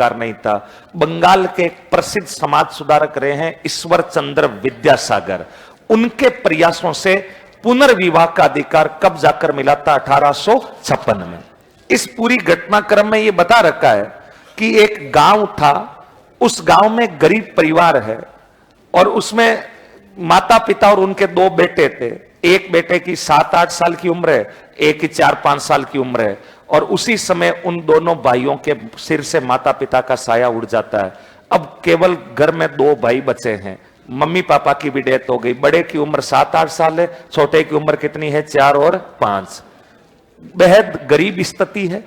Car नहीं था। बंगाल के एक प्रसिद्ध समाज सुधारक रहे हैं ईश्वर चंद्र विद्यासागर, उनके प्रयासों से पुनर्विवाह का अधिकार कब जाकर मिला था? 1856 में। इस पूरी घटनाक्रम में यह बता रखा है कि एक गांव था, उस गांव में गरीब परिवार है और उसमें माता पिता और उनके दो बेटे थे। एक बेटे की 7-8 साल की उम्र है, एक की 4-5 साल की उम्र है। और उसी समय उन दोनों भाइयों के सिर से माता पिता का साया उड़ जाता है। अब केवल घर में 2 भाई बचे हैं, मम्मी पापा की भी डेथ हो गई। बड़े की उम्र 7-8 साल है, छोटे की उम्र कितनी है? 4 और 5। बेहद गरीब स्थिति है,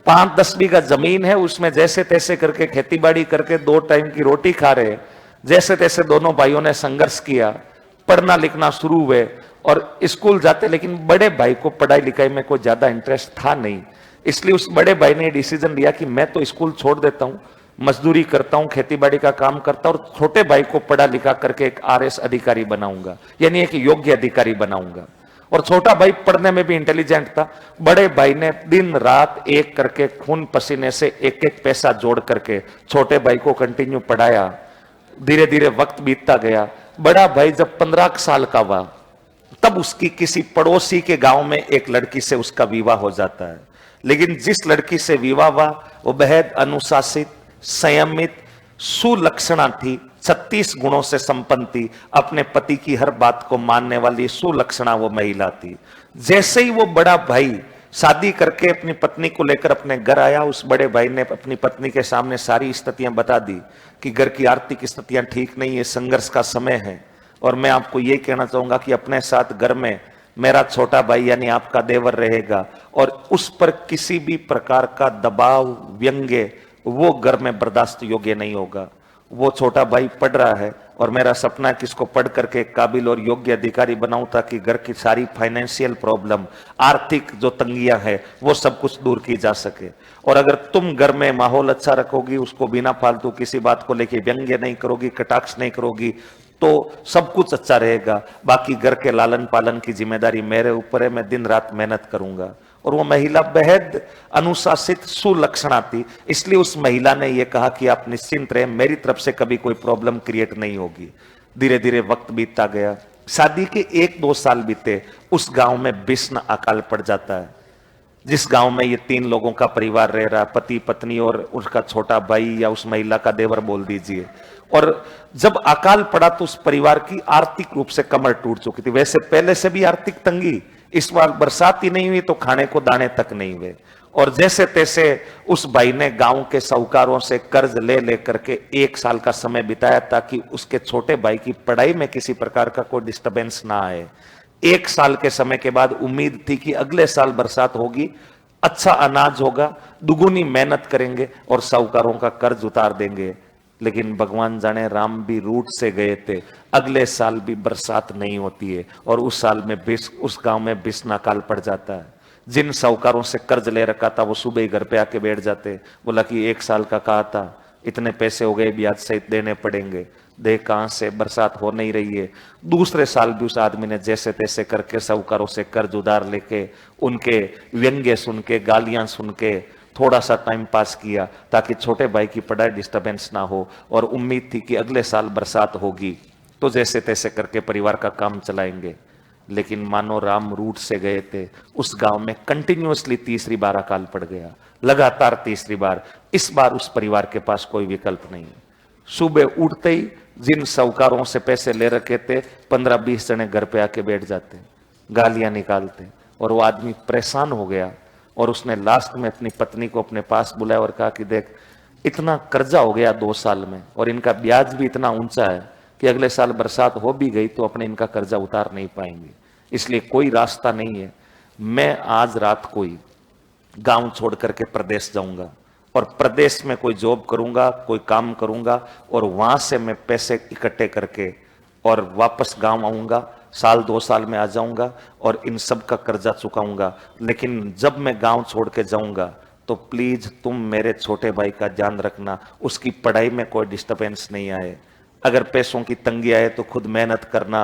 5-10 बीघा जमीन है, उसमें जैसे तैसे करके खेती बाड़ी करके 2 टाइम की रोटी खा रहे। जैसे तैसे दोनों भाइयों ने संघर्ष किया, पढ़ना लिखना शुरू हुए और स्कूल जाते, लेकिन बड़े भाई को पढ़ाई लिखाई में कोई ज्यादा इंटरेस्ट था नहीं। इसलिए उस बड़े भाई ने डिसीजन लिया कि मैं तो स्कूल छोड़ देता हूं, मजदूरी करता हूं, खेतीबाड़ी का काम करता हूं और छोटे भाई को पढ़ा लिखा करके एक आरएस अधिकारी बनाऊंगा, यानी एक योग्य अधिकारी बनाऊंगा। और छोटा भाई पढ़ने में भी इंटेलिजेंट था। बड़े भाई ने दिन रात एक करके खून पसीने से एक एक पैसा जोड़ करके छोटे भाई को कंटिन्यू पढ़ाया। धीरे धीरे वक्त बीतता गया। बड़ा भाई जब 15 साल का हुआ तब उसकी किसी पड़ोसी के गांव में एक लड़की से उसका विवाह हो जाता है। लेकिन जिस लड़की से विवाह हुआ वो बेहद अनुशासित, संयमित, सुलक्षणा थी, 36 गुणों से संपन्न थी, अपने पति की हर बात को मानने वाली सुलक्षणा वो महिला थी। जैसे ही वो बड़ा भाई शादी करके अपनी पत्नी को लेकर अपने घर आया, उस बड़े भाई ने अपनी पत्नी के सामने सारी स्थितियां बता दी कि घर की आर्थिक स्थितियां ठीक नहीं है, संघर्ष का समय है। और मैं आपको ये कहना चाहूंगा कि अपने साथ घर में मेरा छोटा भाई यानी आपका देवर रहेगा और उस पर किसी भी प्रकार का दबाव, व्यंग्य वो घर में बर्दाश्त योग्य नहीं होगा। वो छोटा भाई पढ़ रहा है और मेरा सपना है कि इसको पढ़ करके काबिल और योग्य अधिकारी बनाऊं ताकि घर की सारी फाइनेंशियल प्रॉब्लम, आर्थिक जो तंगियां हैं वो सब कुछ दूर की जा सके। और अगर तुम घर में माहौल अच्छा रखोगी, उसको बिना फालतू किसी बात को लेके व्यंग्य नहीं करोगी, कटाक्ष नहीं करोगी, तो सब कुछ अच्छा रहेगा। बाकी घर के लालन पालन की जिम्मेदारी मेरे ऊपर है, मैं दिन रात मेहनत करूंगा। और वो महिला बेहद अनुशासित, सुलक्षणा थी। इसलिए उस महिला ने यह कहा कि आप निश्चिंत रहे, मेरी तरफ से कभी कोई प्रॉब्लम क्रिएट नहीं होगी। धीरे धीरे वक्त बीतता गया। शादी के 1-2 साल बीते, उस गांव में भीषण अकाल पड़ जाता है। जिस गांव में ये 3 लोगों का परिवार रह रहा, पति पत्नी और उसका छोटा भाई या उस महिला का देवर बोल दीजिए। और जब अकाल पड़ा तो उस परिवार की आर्थिक रूप से कमर टूट चुकी थी। वैसे पहले से भी आर्थिक तंगी, इस बार बरसात ही नहीं हुई तो खाने को दाने तक नहीं हुए। और जैसे तैसे उस भाई ने गांव के साहूकारों से कर्ज ले लेकर के 1 साल का समय बिताया ताकि उसके छोटे भाई की पढ़ाई में किसी प्रकार का कोई डिस्टर्बेंस ना आए। 1 साल के समय के बाद उम्मीद थी कि अगले साल बरसात होगी, अच्छा अनाज होगा, दुगुनी मेहनत करेंगे और साहूकारों का कर्ज उतार देंगे। लेकिन भगवान जाने राम भी रूट से गए थे, अगले साल भी बरसात नहीं होती है और उस साल में उस गांव में भीषण अकाल पड़ जाता है। जिन साहूकारों से कर्ज ले रखा था वो सुबह ही घर पे आके बैठ जाते, बोला कि 1 साल का कहा था, इतने पैसे हो गए, ब्याज सहित देने पड़ेंगे, देख कहां से, बरसात हो नहीं रही है। दूसरे साल भी उस आदमी ने जैसे तैसे करके साहूकारों से कर्ज उधार लेके, उनके व्यंग्य सुन के, गालियां सुन के थोड़ा सा टाइम पास किया ताकि छोटे भाई की पढ़ाई डिस्टर्बेंस ना हो। और उम्मीद थी कि अगले साल बरसात होगी तो जैसे तैसे करके परिवार का काम चलाएंगे। लेकिन मानो राम रूट से गए थे, उस गांव में कंटिन्यूअसली 3री बार अकाल पड़ गया, लगातार 3री बार। इस बार उस परिवार के पास कोई विकल्प नहीं। सुबह उठते ही जिन साहूकारों से पैसे ले रखे थे 15-20 जने घर पे आके बैठ जाते, गालियां निकालते। और वो आदमी परेशान हो गया और उसने लास्ट में अपनी पत्नी को अपने पास बुलाया और कहा कि देख, इतना कर्जा हो गया 2 साल में और इनका ब्याज भी इतना ऊंचा है कि अगले साल बरसात हो भी गई तो अपने इनका कर्जा उतार नहीं पाएंगे। इसलिए कोई रास्ता नहीं है, मैं आज रात को ही गांव छोड़ करके प्रदेश जाऊंगा और प्रदेश में कोई जॉब करूंगा, कोई काम करूंगा और वहां से मैं पैसे इकट्ठे करके और वापस गांव आऊंगा, 1-2 साल में आ जाऊंगा और इन सब का कर्जा चुकाऊंगा। लेकिन जब मैं गांव छोड़ के जाऊंगा तो प्लीज तुम मेरे छोटे भाई का ध्यान रखना, उसकी पढ़ाई में कोई डिस्टर्बेंस नहीं आए। अगर पैसों की तंगी आए तो खुद मेहनत करना,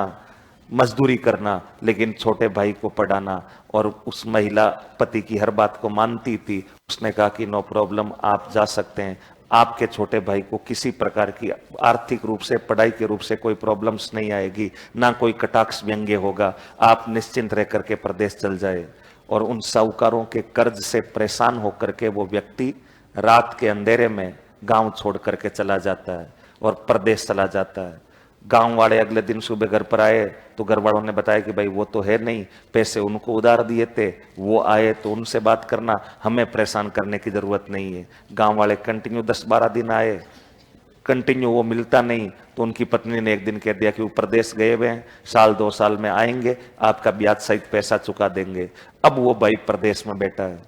मजदूरी करना, लेकिन छोटे भाई को पढ़ाना। और उस महिला पति की हर बात को मानती थी। उसने कहा कि नो प्रॉब्लम, आप जा सकते हैं, आपके छोटे भाई को किसी प्रकार की आर्थिक रूप से, पढ़ाई के रूप से कोई प्रॉब्लम्स नहीं आएगी, ना कोई कटाक्ष व्यंग्य होगा। आप निश्चिंत रह करके प्रदेश चल जाए। और उन साहूकारों के कर्ज से परेशान होकर के वो व्यक्ति रात के अंधेरे में गांव छोड़ करके चला जाता है और प्रदेश चला जाता है। गांव वाले अगले दिन सुबह घर पर आए तो घर वालों ने बताया कि भाई वो तो है नहीं, पैसे उनको उधार दिए थे, वो आए तो उनसे बात करना, हमें परेशान करने की जरूरत नहीं है। गांव वाले कंटिन्यू 10-12 दिन आए, कंटिन्यू वो मिलता नहीं, तो उनकी पत्नी ने एक दिन कह दिया कि वो प्रदेश गए हुए हैं, 1-2 साल में आएंगे, आपका ब्याज सहित पैसा चुका देंगे। अब वो भाई प्रदेश में बैठा है,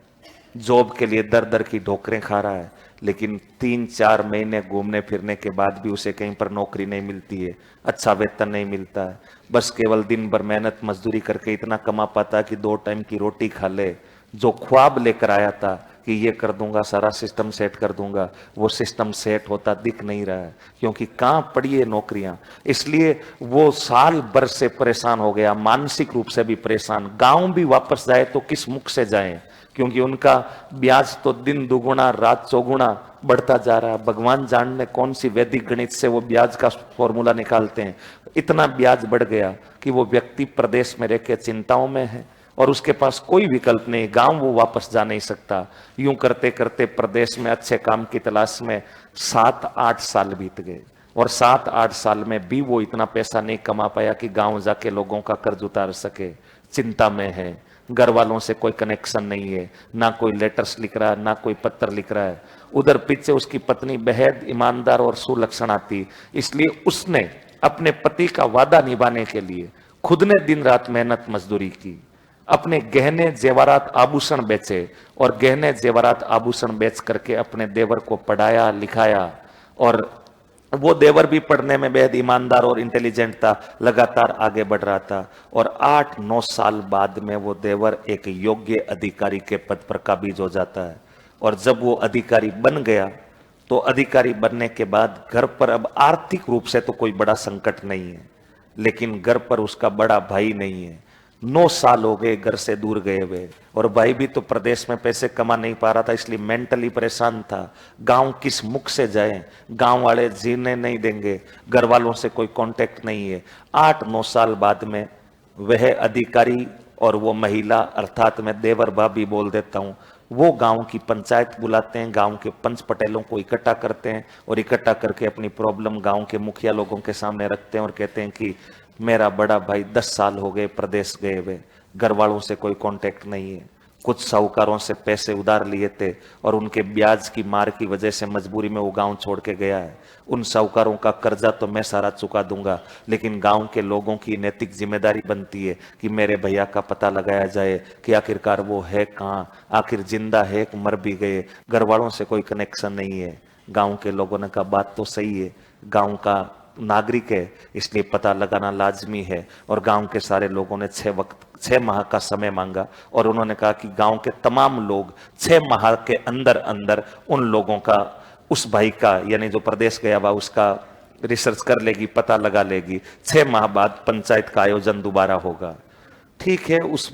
जॉब के लिए दर दर की ठोकरें खा रहा है, लेकिन 3-4 महीने घूमने फिरने के बाद भी उसे कहीं पर नौकरी नहीं मिलती है, अच्छा वेतन नहीं मिलता है। बस केवल दिन भर मेहनत मजदूरी करके इतना कमा पाता है कि 2 टाइम की रोटी खा ले। जो ख्वाब लेकर आया था कि ये कर दूंगा, सारा सिस्टम सेट कर दूंगा, वो सिस्टम सेट होता दिख नहीं रहा है, क्योंकि कहाँ पड़ी है नौकरियां। इसलिए वो साल भर से परेशान हो गया, मानसिक रूप से भी परेशान। गांव भी वापस जाए तो किस मुख से जाए, क्योंकि उनका ब्याज तो दिन दुगुना रात चौगुना बढ़ता जा रहा है। भगवान जाने कौन सी वैदिक गणित से वो ब्याज का फॉर्मूला निकालते हैं, इतना ब्याज बढ़ गया कि वो व्यक्ति प्रदेश में रह के चिंताओं में है और उसके पास कोई विकल्प नहीं। गांव वो वापस जा नहीं सकता। यूं करते करते प्रदेश में अच्छे काम की तलाश में 7-8 साल बीत गए और 7-8 साल में भी वो इतना पैसा नहीं कमा पाया कि गांव जाके लोगों का कर्ज उतार सके। चिंता में है, घर वालों से कोई कनेक्शन नहीं है, ना कोई लेटर्स लिख रहा है, ना कोई पत्र लिख रहा है। उधर पीछे उसकी पत्नी बेहद ईमानदार और सुलक्षणा थी, इसलिए उसने अपने पति का वादा निभाने के लिए खुद ने दिन रात मेहनत मजदूरी की, अपने गहने जेवरात आभूषण बेचे और गहने जेवरात आभूषण बेच करके अपने देवर को पढ़ाया लिखाया। और वो देवर भी पढ़ने में बेहद ईमानदार और इंटेलिजेंट था, लगातार आगे बढ़ रहा था। और 8-9 साल बाद में वो देवर एक योग्य अधिकारी के पद पर काबिज हो जाता है। और जब वो अधिकारी बन गया तो अधिकारी बनने के बाद घर पर अब आर्थिक रूप से तो कोई बड़ा संकट नहीं है, लेकिन घर पर उसका बड़ा भाई नहीं है। 9 साल हो गए घर से दूर गए हुए, और भाई भी तो प्रदेश में पैसे कमा नहीं पा रहा था, इसलिए मेंटली परेशान था। गांव किस मुख से जाए, गांव वाले जीने नहीं देंगे, घर वालों से कोई कांटेक्ट नहीं है। 8-9 साल बाद में वह अधिकारी और वो महिला, अर्थात मैं देवर भाभी बोल देता हूं, वो गांव की पंचायत बुलाते हैं, गांव के पंच पटेलों को इकट्ठा करते हैं और इकट्ठा करके अपनी प्रॉब्लम गांव के मुखिया लोगों के सामने रखते हैं और कहते हैं कि मेरा बड़ा भाई 10 साल हो गए प्रदेश गए हुए, घर वालों से कोई कांटेक्ट नहीं है, कुछ साहूकारों से पैसे उधार लिए थे और उनके ब्याज की मार की वजह से मजबूरी में वो गांव छोड़ के गया है। उन साहूकारों का कर्जा तो मैं सारा चुका दूंगा, लेकिन गांव के लोगों की नैतिक जिम्मेदारी बनती है कि मेरे भैया का पता लगाया जाए कि आखिरकार वो है कहाँ, आखिर जिंदा है कि मर भी गए। घर वालों से कोई कनेक्शन नहीं है। गांव के लोगों ने कहा बात तो सही है, गांव का नागरिक है इसलिए पता लगाना लाजमी है। और गांव के सारे लोगों ने 6 माह का समय मांगा और उन्होंने कहा कि गांव के तमाम लोग 6 माह के अंदर अंदर उन लोगों का, उस भाई का, यानी जो प्रदेश गया हुआ उसका रिसर्च कर लेगी, पता लगा लेगी। 6 माह बाद पंचायत का आयोजन दोबारा होगा। ठीक है, उस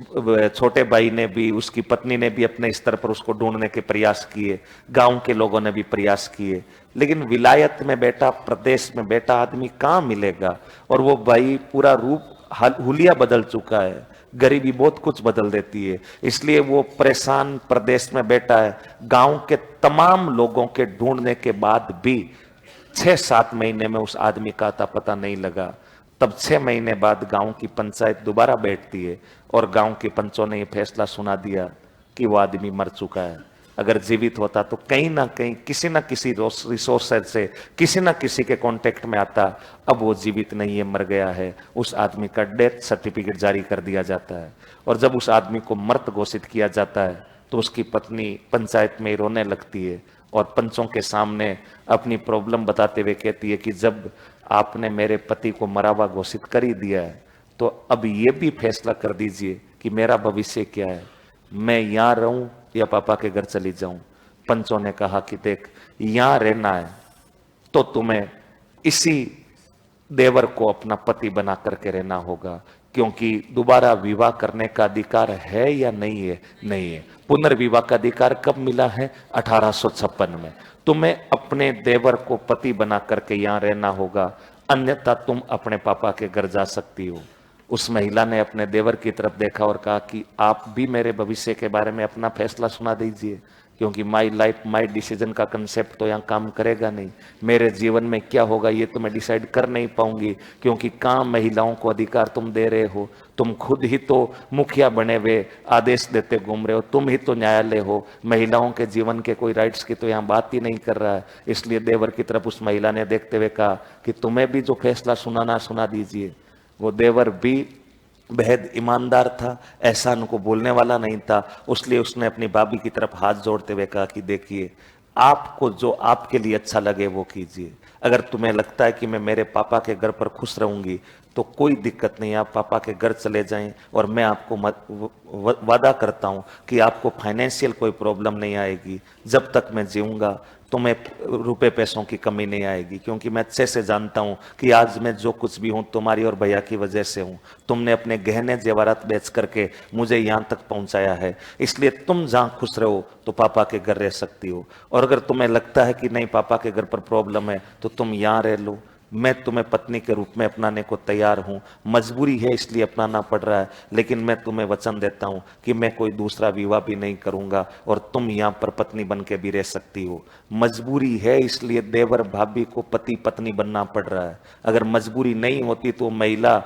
छोटे भाई ने भी, उसकी पत्नी ने भी अपने स्तर पर उसको ढूंढने के प्रयास किए, गांव के लोगों ने भी प्रयास किए, लेकिन विलायत में बैठा, प्रदेश में बैठा आदमी कहाँ मिलेगा। और वो भाई पूरा रूप हुलिया बदल चुका है, गरीबी बहुत कुछ बदल देती है, इसलिए वो परेशान प्रदेश में बैठा है। गांव के तमाम लोगों के ढूंढने के बाद भी 6-7 महीने में उस आदमी का अता पता नहीं लगा। तब 6 महीने बाद गांव की पंचायत दोबारा बैठती है और गांव के पंचों ने यह फैसला सुना दिया कि वो आदमी मर चुका है। अगर जीवित होता तो कहीं ना कहीं किसी ना किसी रिसोर्स से किसी ना किसी के कांटेक्ट में आता। अब वो जीवित नहीं है, मर गया है। उस आदमी का डेथ सर्टिफिकेट जारी कर दिया जाता है और जब उस आदमी को मृत घोषित किया जाता है तो उसकी पत्नी पंचायत में रोने लगती है और पंचों के सामने अपनी प्रॉब्लम बताते हुए कहती है कि जब आपने मेरे पति को मरा हुआ घोषित कर ही दिया है तो अब ये भी फैसला कर दीजिए कि मेरा भविष्य क्या है, मैं यहां रहूं या पापा के घर चली जाऊं। पंचों ने कहा कि देख, यहां रहना है तो तुम्हें इसी देवर को अपना पति बना करके रहना होगा, क्योंकि दोबारा विवाह करने का अधिकार है या नहीं है? नहीं है। पुनर्विवाह का अधिकार कब मिला है? 1856 में। तुम्हें अपने देवर को पति बना करके यहां रहना होगा, अन्यथा तुम अपने पापा के घर जा सकती हो। उस महिला ने अपने देवर की तरफ देखा और कहा कि आप भी मेरे भविष्य के बारे में अपना फैसला सुना दीजिए, क्योंकि माई लाइफ माई डिसीजन का कंसेप्ट तो यहाँ काम करेगा नहीं। मेरे जीवन में क्या होगा ये तो मैं डिसाइड कर नहीं पाऊंगी, क्योंकि काम महिलाओं को अधिकार तुम दे रहे हो। तुम खुद ही तो मुखिया बने हुए आदेश देते घूम रहे हो, तुम ही तो न्यायालय हो। महिलाओं के जीवन के कोई राइट्स की तो यहाँ बात ही नहीं कर रहा है। इसलिए देवर की तरफ उस महिला ने देखते हुए कहा कि तुम्हें भी जो फैसला सुनाना सुना दीजिए। वो देवर भी बेहद ईमानदार था, ऐसा उनको बोलने वाला नहीं था। इसलिए उसने अपनी भाभी की तरफ हाथ जोड़ते हुए कहा कि देखिए, आपको जो आपके लिए अच्छा लगे वो कीजिए। अगर तुम्हें लगता है कि मैं मेरे पापा के घर पर खुश रहूंगी तो कोई दिक्कत नहीं, आप पापा के घर चले जाएं और मैं आपको वादा करता हूं कि आपको फाइनेंशियल कोई प्रॉब्लम नहीं आएगी। जब तक मैं जीऊंगा तुम्हें रुपए पैसों की कमी नहीं आएगी, क्योंकि मैं अच्छे से जानता हूं कि आज मैं जो कुछ भी हूं तुम्हारी और भैया की वजह से हूं। तुमने अपने गहने जेवरात बेच करके मुझे यहां तक पहुंचाया है, इसलिए तुम जहां खुश रहो तो पापा के घर रह सकती हो। और अगर तुम्हें लगता है कि नहीं पापा के घर पर प्रॉब्लम है तो तुम यहां रह लो। मैं तुम्हें पत्नी के रूप में अपनाने को तैयार हूं, मजबूरी है इसलिए अपनाना पड़ रहा है, लेकिन मैं तुम्हें वचन देता हूं कि मैं कोई दूसरा विवाह भी नहीं करूंगा और तुम यहां पर पत्नी बन के भी रह सकती हो। मजबूरी है इसलिए देवर भाभी को पति पत्नी बनना पड़ रहा है। अगर मजबूरी नहीं होती तो महिला,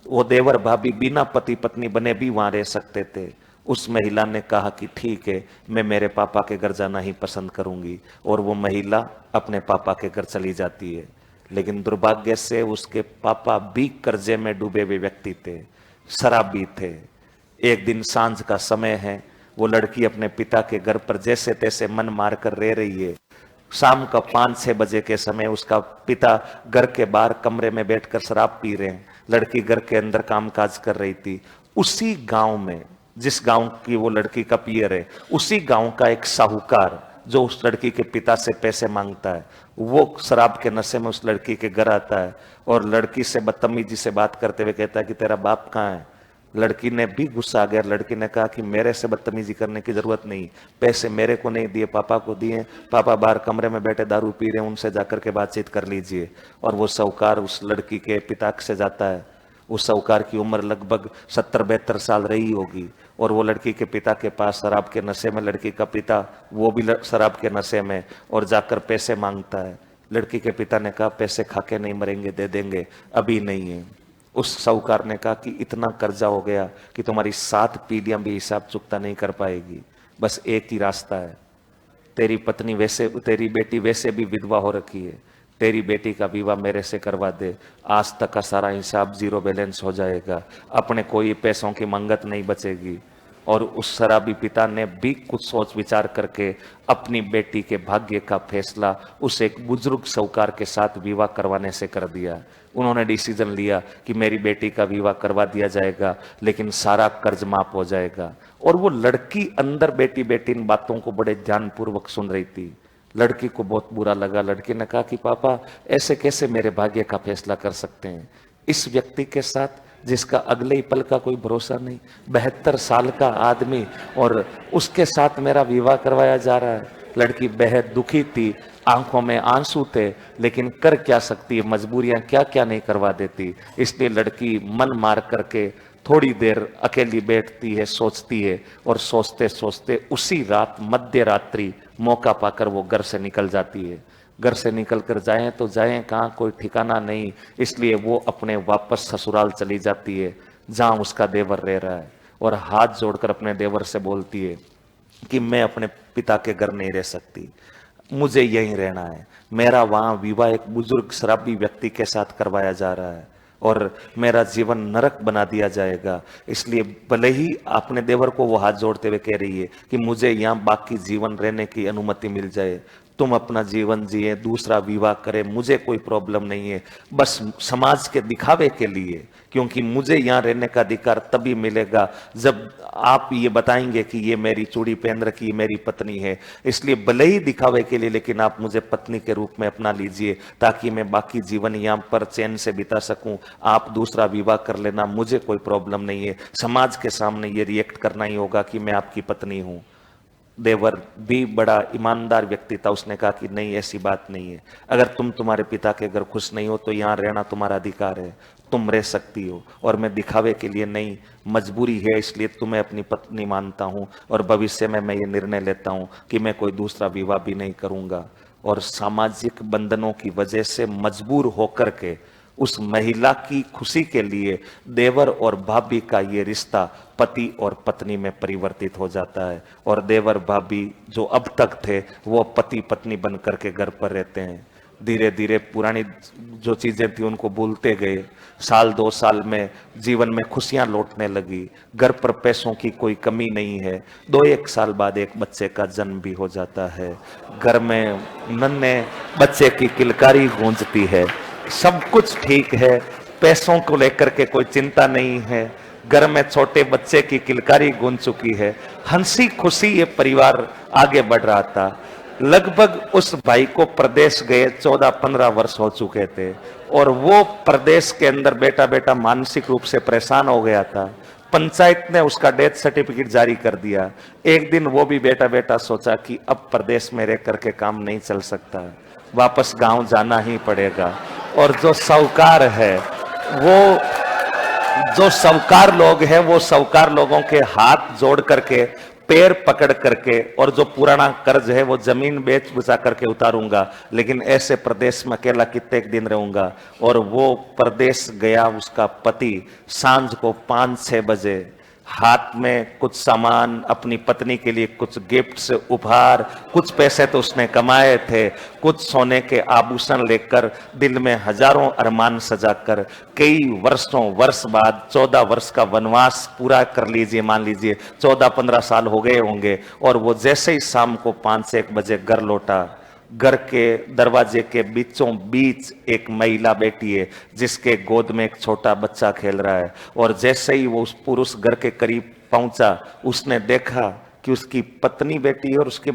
वो देवर भाभी बिना पति पत्नी बने भी वहां रह सकते थे। उस महिला ने कहा कि ठीक है, मैं मेरे पापा के घर जाना ही पसंद करूंगी, और वो महिला अपने पापा के घर चली जाती है। लेकिन दुर्भाग्य से उसके पापा भी कर्जे में डूबे हुए व्यक्ति थे, शराबी थे। एक दिन सांझ का समय है, वो लड़की अपने पिता के घर पर जैसे तैसे मन मार कर रह रही है। शाम का 5-6 बजे के समय उसका पिता घर के बाहर कमरे में बैठकर शराब पी रहे हैं, लड़की घर के अंदर कामकाज कर रही थी। उसी गांव में, जिस गांव की वो लड़की का पियर है, उसी गांव का एक साहूकार जो उस लड़की के पिता से पैसे मांगता है, वो शराब के नशे में उस लड़की के घर आता है और लड़की से बदतमीजी से बात करते हुए कहता है कि तेरा बाप कहाँ है। लड़की ने भी गुस्सा आ गया। लड़की ने कहा कि मेरे से बदतमीजी करने की जरूरत नहीं, पैसे मेरे को नहीं दिए, पापा को दिए, पापा बाहर कमरे में बैठे दारू पी रहे हैं, उनसे जाकर के बातचीत कर लीजिए। और वो साहूकार उस लड़की के पिता से जाता है। उस साहूकार की उम्र लगभग 70-72 साल रही होगी, और वो लड़की के पिता के पास शराब के नशे में, लड़की का पिता वो भी शराब के नशे में, और जाकर पैसे मांगता है। लड़की के पिता ने कहा पैसे खा के नहीं मरेंगे, दे देंगे, अभी नहीं है। उस साहूकार ने कहा कि इतना कर्जा हो गया कि तुम्हारी 7 पीढ़ियां भी हिसाब चुकता नहीं कर पाएगी, बस एक ही रास्ता है, तेरी पत्नी वैसे, तेरी बेटी वैसे भी विधवा हो रखी है, तेरी बेटी का विवाह मेरे से करवा दे, आज तक का सारा हिसाब जीरो बैलेंस हो जाएगा, अपने कोई पैसों की मंगत नहीं बचेगी। और उस शराबी पिता ने भी कुछ सोच विचार करके अपनी बेटी के भाग्य का फैसला उस एक बुजुर्ग साहूकार के साथ विवाह करवाने से कर दिया। उन्होंने डिसीजन लिया कि मेरी बेटी का विवाह करवा दिया जाएगा, लेकिन सारा कर्ज माफ हो जाएगा। और वो लड़की अंदर बैठी बैठी इन बातों को बड़े ध्यानपूर्वक सुन रही थी। लड़की को बहुत बुरा लगा। लड़की ने कहा कि पापा ऐसे कैसे मेरे भाग्य का फैसला कर सकते हैं, इस व्यक्ति के साथ जिसका अगले ही पल का कोई भरोसा नहीं, 72 साल का आदमी, और उसके साथ मेरा विवाह करवाया जा रहा है। लड़की बेहद दुखी थी, आंखों में आंसू थे, लेकिन कर क्या सकती है, मजबूरियां क्या क्या नहीं करवा देती। इसलिए लड़की मन मार करके थोड़ी देर अकेली बैठती है, सोचती है, और सोचते सोचते उसी रात मध्य रात्रि मौका पाकर वो घर से निकल जाती है। घर से निकल कर जाएं तो जाएं कहाँ, कोई ठिकाना नहीं। इसलिए वो अपने वापस ससुराल चली जाती है जहां उसका देवर रह रहा है, और हाथ जोड़कर अपने देवर से बोलती है कि मैं अपने पिता के घर नहीं रह सकती, मुझे यहीं रहना है। मेरा वहां विवाह एक बुजुर्ग शराबी व्यक्ति के साथ करवाया जा रहा है और मेरा जीवन नरक बना दिया जाएगा। इसलिए भले ही अपने देवर को वो हाथ जोड़ते हुए कह रही है कि मुझे यहाँ बाकी जीवन रहने की अनुमति मिल जाए, तुम अपना जीवन जिए, दूसरा विवाह करे, मुझे कोई प्रॉब्लम नहीं है, बस समाज के दिखावे के लिए, क्योंकि मुझे यहाँ रहने का अधिकार तभी मिलेगा जब आप ये बताएंगे कि ये मेरी चूड़ी पहन रखी, ये मेरी पत्नी है, इसलिए भले ही दिखावे के लिए लेकिन आप मुझे पत्नी के रूप में अपना लीजिए ताकि मैं बाकी जीवन यहाँ पर चैन से बिता सकूं। आप दूसरा विवाह कर लेना, मुझे कोई प्रॉब्लम नहीं है। समाज के सामने ये रिएक्ट करना ही होगा कि मैं आपकी पत्नी हूं। देवर भी बड़ा ईमानदार व्यक्ति था, उसने कहा कि नहीं, ऐसी बात नहीं है, अगर तुम तुम्हारे पिता के घर खुश नहीं हो तो यहाँ रहना तुम्हारा अधिकार है, तुम रह सकती हो, और मैं दिखावे के लिए नहीं, मजबूरी है इसलिए तुम्हें अपनी पत्नी मानता हूं, और भविष्य में मैं ये निर्णय लेता हूं कि मैं कोई दूसरा विवाह भी नहीं करूंगा। और सामाजिक बंधनों की वजह से मजबूर होकर के उस महिला की खुशी के लिए देवर और भाभी का ये रिश्ता पति और पत्नी में परिवर्तित हो जाता है, और देवर भाभी जो अब तक थे वो पति पत्नी बन करके घर पर रहते हैं। धीरे धीरे पुरानी जो चीजें थी उनको भूलते गए। साल 2 साल में जीवन में खुशियां लौटने लगी, घर पर पैसों की कोई कमी नहीं है। 2-1 साल बाद एक बच्चे का जन्म भी हो जाता है, घर में नन्हे बच्चे की किलकारी गूंजती है, सब कुछ ठीक है, पैसों को लेकर के कोई चिंता नहीं है, घर में छोटे बच्चे की किलकारी गूंज चुकी है, हंसी खुशी ये परिवार आगे बढ़ रहा था। लगभग उस भाई को प्रदेश गए 14-15 वर्ष हो चुके थे, और वो प्रदेश के अंदर बेटा बेटा मानसिक रूप से परेशान हो गया था। पंचायत ने उसका डेथ सर्टिफिकेट जारी कर दिया। एक दिन वो भी बेटा बेटा सोचा कि अब प्रदेश में रह करके काम नहीं चल सकता, वापस गांव जाना ही पड़ेगा। और जो साहूकार है, वो जो साहूकार लोग हैं, वो साहूकार लोगों के हाथ जोड़ करके, पैर पकड़ करके, और जो पुराना कर्ज है वो जमीन बेच बुचा करके उतारूंगा, लेकिन ऐसे प्रदेश में अकेला कितने दिन रहूंगा। और वो प्रदेश गया। उसका पति सांझ को 5-6 बजे हाथ में कुछ सामान, अपनी पत्नी के लिए कुछ गिफ्ट्स, उपहार, कुछ पैसे तो उसने कमाए थे, कुछ सोने के आभूषण लेकर, दिल में हजारों अरमान सजाकर, कई वर्ष बाद 14 वर्ष का वनवास पूरा कर लीजिए, मान लीजिए 14-15 साल हो गए होंगे, और वो जैसे ही शाम को 5 से 1 बजे घर लौटा, घर के दरवाजे के बीचों बीच एक महिला बैठी है जिसके गोद में एक छोटा बच्चा खेल रहा है। और जैसे ही वो उस पुरुष घर के करीब पहुंचा, उसने देखा कि उसकी पत्नी बैठी है और उसके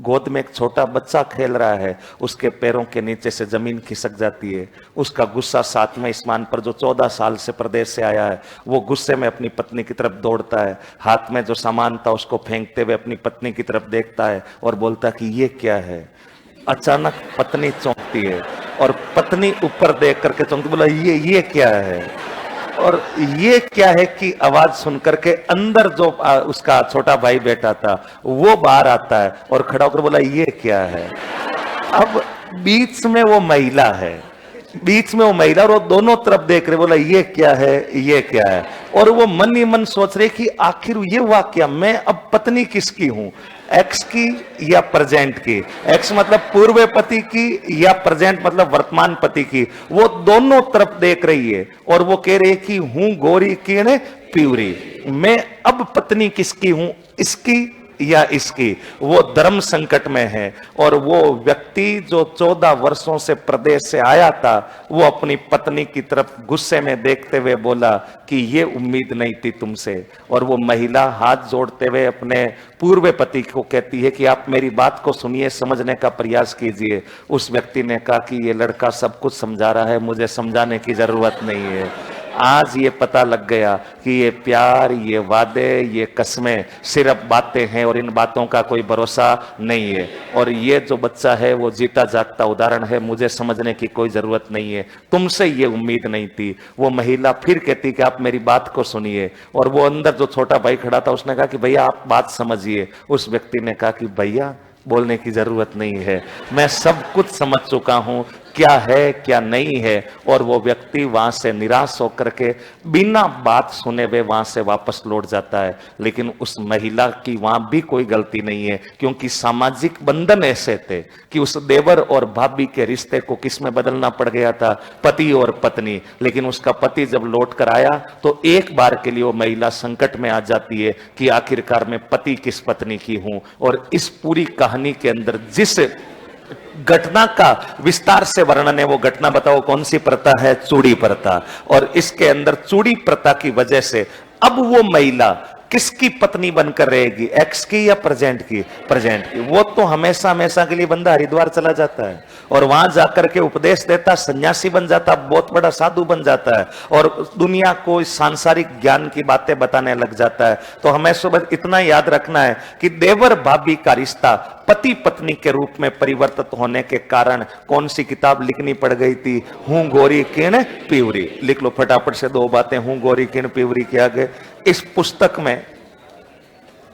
गोद में एक छोटा बच्चा खेल रहा है। उसके पैरों के नीचे से जमीन खिसक जाती है। उसका गुस्सा 7वें आसमान पर, जो 14 साल से प्रदेश से आया है, वो गुस्से में अपनी पत्नी की तरफ दौड़ता है, हाथ में जो सामान था उसको फेंकते हुए अपनी पत्नी की तरफ देखता है और बोलता कि ये क्या है। अचानक पत्नी चौंकती है, और पत्नी ऊपर देख करके चौंकती, बोला ये क्या है। और ये क्या है की आवाज सुनकर के अंदर जो उसका छोटा भाई बैठा था वो बाहर आता है और खड़ा होकर बोला ये क्या है। अब बीच में वो महिला है, बीच में वो महिला, और वो दोनों तरफ देख रहे, बोला ये क्या है, ये क्या है। और वो मन ही मन सोच रहे कि आखिर ये हुआ क्या, मैं अब पत्नी किसकी हूं, एक्स की या प्रेजेंट की। एक्स मतलब पूर्व पति की, या प्रेजेंट मतलब वर्तमान पति की। वो दोनों तरफ देख रही है और वो कह रही है कि हूं गोरी की ने प्यूरी, मैं अब पत्नी किसकी हूं, इसकी या इसकी। वो धर्म संकट में है। और वो व्यक्ति जो 14 वर्षों से प्रदेश से आया था, वो अपनी पत्नी की तरफ गुस्से में देखते हुए बोला कि ये उम्मीद नहीं थी तुमसे। और वो महिला हाथ जोड़ते हुए अपने पूर्व पति को कहती है कि आप मेरी बात को सुनिए, समझने का प्रयास कीजिए। उस व्यक्ति ने कहा कि ये लड़का सब कुछ समझा रहा है, मुझे समझाने की जरूरत नहीं है। आज ये पता लग गया कि ये प्यार, ये वादे, ये कस्में सिर्फ बातें हैं और इन बातों का कोई भरोसा नहीं है। और ये जो बच्चा है वो जीता जागता उदाहरण है, मुझे समझने की कोई जरूरत नहीं है, तुमसे ये उम्मीद नहीं थी। वो महिला फिर कहती कि आप मेरी बात को सुनिए। और वो अंदर जो छोटा भाई खड़ा था उसने कहा कि भैया आप बात समझिए। उस व्यक्ति ने कहा कि भैया बोलने की जरूरत नहीं है, मैं सब कुछ समझ चुका हूं, क्या है क्या नहीं है। और वो व्यक्ति वहां से निराश होकर के बिना बात सुने हुए वहां से वापस लौट जाता है। लेकिन उस महिला की वहां भी कोई गलती नहीं है, क्योंकि सामाजिक बंधन ऐसे थे कि उस देवर और भाभी के रिश्ते को किस में बदलना पड़ गया था, पति और पत्नी। लेकिन उसका पति जब लौट कर आया तो एक बार के लिए वो महिला संकट में आ जाती है कि आखिरकार मैं पति किस पत्नी की हूं। और इस पूरी कहानी के अंदर जिस घटना का विस्तार से वर्णन है। वो घटना बताओ कौन सी प्रथा है? चूड़ी प्रथा। और इसके अंदर चूड़ी प्रथा की वजह से अब वो महिला किसकी पत्नी बनकर रहेगी? एक्स की या प्रेजेंट की? प्रेजेंट की। वो तो हमेशा हमेशा के लिए बंदा हरिद्वार चला जाता है और वहां जाकर के उपदेश देता, सन्यासी बन जाता, बहुत बड़ा साधु बन जाता है और दुनिया को इस सांसारिक ज्ञान की बातें बताने लग जाता है। तो हमें सुबह इतना याद रखना है कि देवर भाभी का रिश्ता पति पत्नी के रूप में परिवर्तित होने के कारण कौन सी किताब लिखनी पड़ गई थी? हूं गोरी किण पिवरी। लिख लो फटाफट से दो बातें, हूं गोरी किण पिवरी के आगे। इस पुस्तक में